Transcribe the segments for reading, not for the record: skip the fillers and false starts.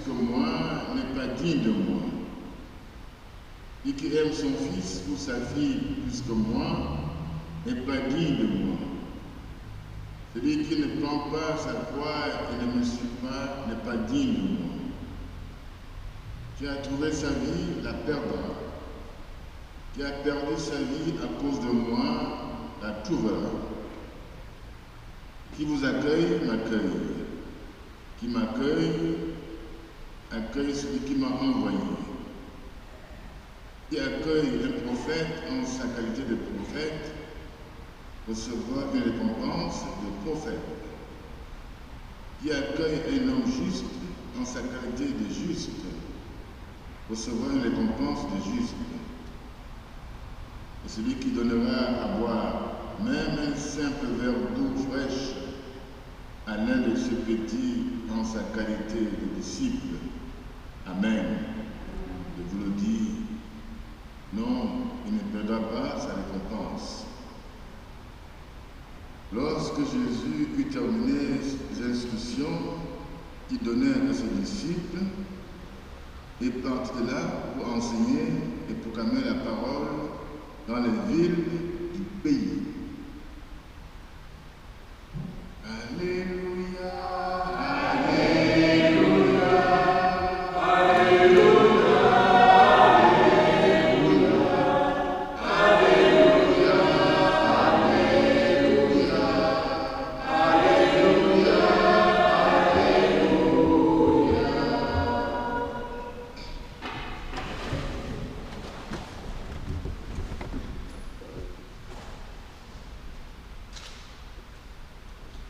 que moi n'est pas digne de moi. Lui qui aime son fils ou sa fille plus que moi n'est pas digne de moi. Celui qui ne prend pas sa croix et ne me suit pas n'est pas digne de moi. Qui a trouvé sa vie la perdra. Qui a perdu sa vie à cause de moi la trouvera. Qui vous accueille, m'accueille. Qui m'accueille, accueille celui qui m'a envoyé. Qui accueille un prophète en sa qualité de prophète recevra une récompense de prophète. Qui accueille un homme juste en sa qualité de juste recevra une récompense de juste. Et celui qui donnera à boire même un simple verre d'eau fraîche à l'un de ses petits en sa qualité de disciple. Amen. Je vous le dis, non, il ne perdra pas sa récompense. Lorsque Jésus eut terminé ses instructions qu'il donnait à ses disciples, il partit de là pour enseigner et proclamer la parole dans les villes du pays. Alléluia, Alléluia, Alléluia, Alléluia, Alléluia, Alléluia, Alléluia, Alléluia.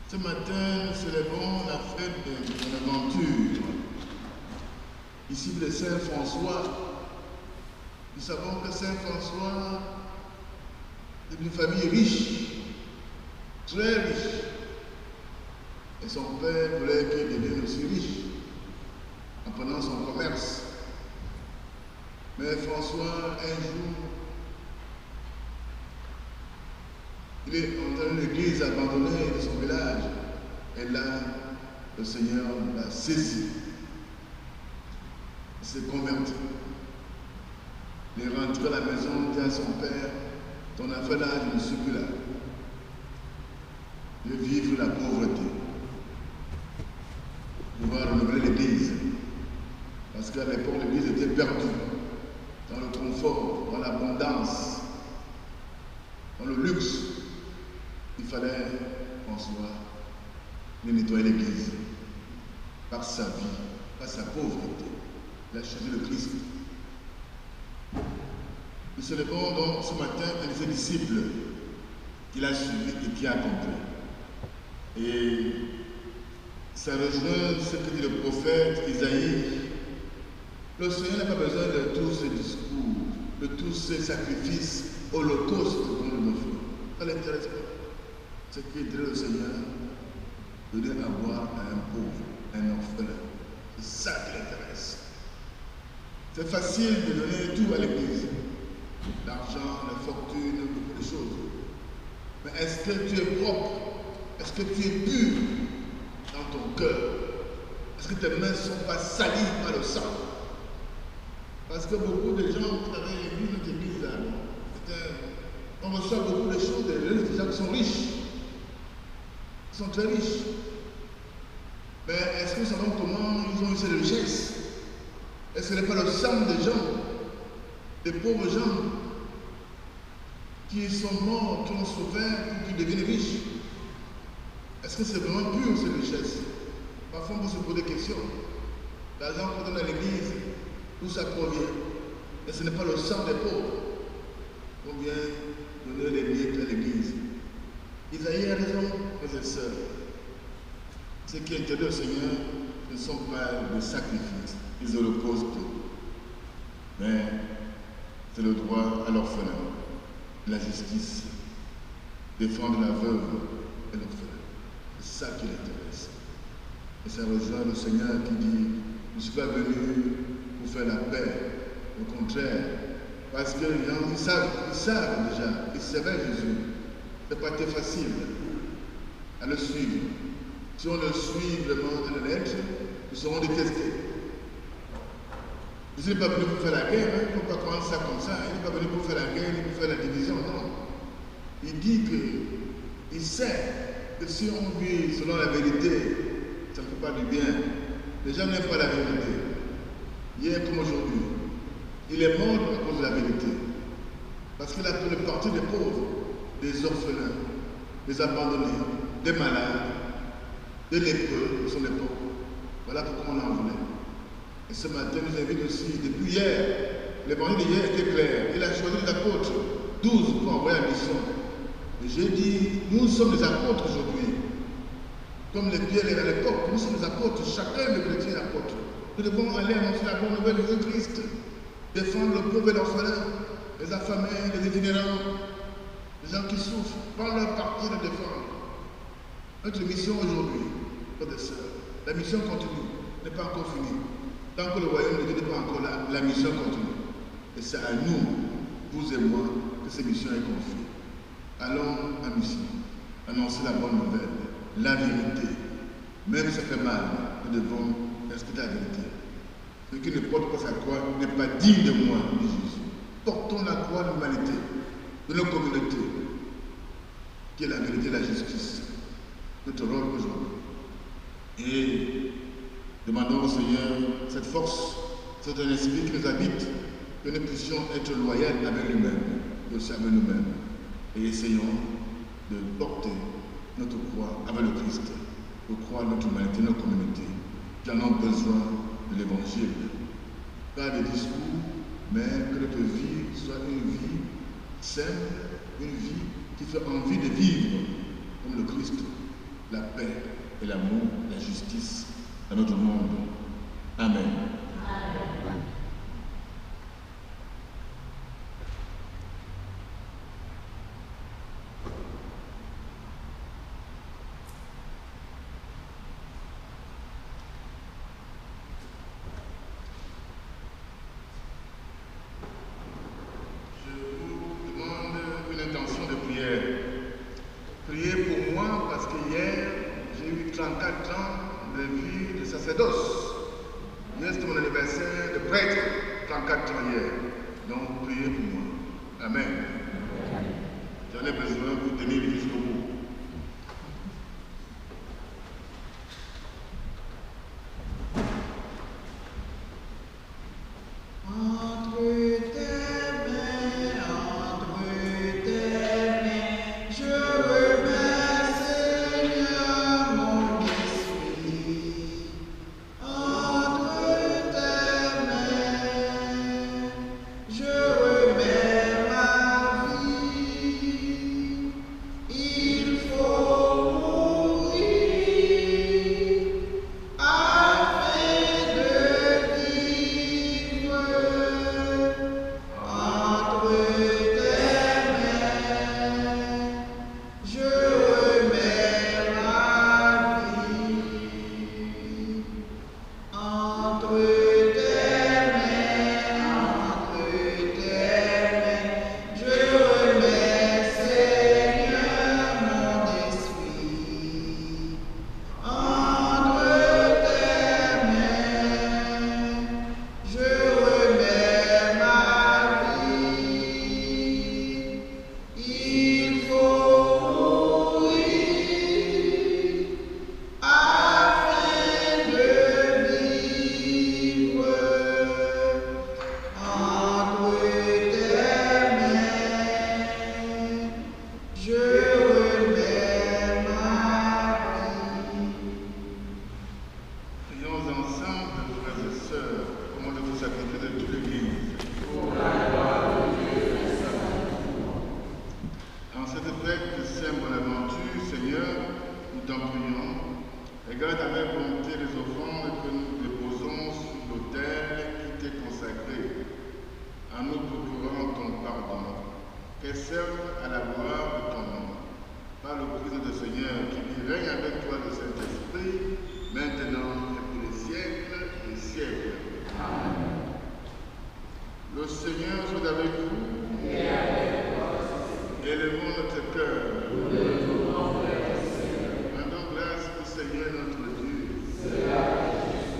Ce matin, nous célébrons la fête de Bonaventure, disciple de Saint François. Nous savons que Saint François est d'une famille riche, très riche. Et son père voulait qu'il devienne aussi riche en prenant son commerce. Mais François, un jour, il est entré dans l'église abandonnée de son village. Et là, le Seigneur l'a saisi. Il s'est converti. Il est rentré à la maison, dit à son père, ton affaire là, je ne suis plus là. Je vais vivre la pauvreté. Pouvoir renouveler l'église. Parce qu'à l'époque, l'église était perdue. Dans le confort, dans l'abondance, dans le luxe. Il fallait François nettoyer l'église par sa vie, par sa pauvreté. Il a choisi le Christ. Nous célébrons donc ce matin un de ses disciples qu'il a suivi et qui a accompli. Et ça rejoint ce que dit le prophète Isaïe. Le Seigneur n'a pas besoin de tous ces discours, de tous ces sacrifices, holocaustes qu'on nous offre. Ça ne l'intéresse pas. Ce qui dirait le Seigneur, donner à boire à un pauvre, un orphelin. C'est ça qui l'intéresse. C'est facile de donner tout à l'église. L'argent, la fortune, beaucoup de choses. Mais est-ce que tu es propre? Est-ce que tu es pur dans ton cœur? Est-ce que tes mains ne sont pas salies par le sang? Parce que beaucoup de gens qui avaient vu notre église là, on reçoit beaucoup de choses des gens qui sont riches. Ils sont très riches. Mais est-ce que nous savons comment ils ont eu cette richesse? Est-ce que ce n'est pas le sang des gens, des pauvres gens, qui sont morts, qui ont souffert, pour qu'ils deviennent riches? Est-ce que c'est vraiment pur cette richesse? Parfois on peut se poser des questions. L'argent qu'on donne à l'église, d'où ça provient? Et ce n'est pas le sang des pauvres. On vient donner les miettes à l'église. Isaïe a raison, frères et sœurs. Ce qui intéresse le Seigneur ne sont pas des sacrifices, des holocaustes, mais c'est le droit à l'orphelin, la justice, défendre la veuve et l'orphelin. C'est ça qui l'intéresse. Et ça rejoint le Seigneur qui dit, je ne suis pas venu pour faire la paix, au contraire, parce que les gens ils savent déjà, ils savaient Jésus. Ce n'a pas été facile à le suivre. Si on le suit vraiment à la lettre, nous serons détestés. Jésus n'est pas venu pour faire la guerre, hein. Il ne faut pas prendre ça comme ça. Il n'est pas venu pour faire la guerre, ni pour faire la division, non. Il dit qu'il sait que si on vit selon la vérité, ça ne fait pas du bien. Les gens n'aiment pas la vérité. Hier comme aujourd'hui. Il est mort à cause de la vérité. Parce qu'il a pris le parti des pauvres, des orphelins, des abandonnés, des malades, des lépreux de son époque. Voilà pourquoi on en voulait. Et ce matin, nous invite aussi, depuis hier, l'évangile d'hier était clair. Il a choisi les apôtres, 12 pour envoyer la mission. Et j'ai dit, nous sommes des apôtres aujourd'hui. Comme les Pierre à l'époque, nous sommes des apôtres, chacun de chrétiens est apôtre. Nous devons aller annoncer la bonne nouvelle de Jésus-Christ, défendre le pauvre et l'orphelin, les affamés, les itinérants, les gens qui souffrent, prendre leur parti de défendre. Notre mission aujourd'hui, frères et sœurs, la mission continue, n'est pas encore finie. Tant que le royaume de Dieu n'est pas encore là, la mission continue. Et c'est à nous, vous et moi, que cette mission est confiée. Allons en mission, annoncer la bonne nouvelle, la vérité. Même si ça fait mal, nous devons respecter la vérité. Celui qui ne porte pas sa croix n'est pas digne de moi, dit Jésus. Portons la croix de l'humanité, de nos communautés, qui est la vérité et la justice. Notre rôle aujourd'hui. Et demandons au Seigneur cette force, cet esprit qui nous habite, que nous puissions être loyaux avec nous-mêmes, et aussi avec nous-mêmes. Et essayons de porter notre croix avec le Christ, pour croire notre humanité, nos communautés, qui en ont besoin de l'Évangile. Pas de discours, mais que notre vie soit une vie simple, une vie qui fait envie de vivre comme le Christ, la paix et l'amour, la justice dans notre monde. Amen. Amen. J'en ai besoin pour tenir jusqu'au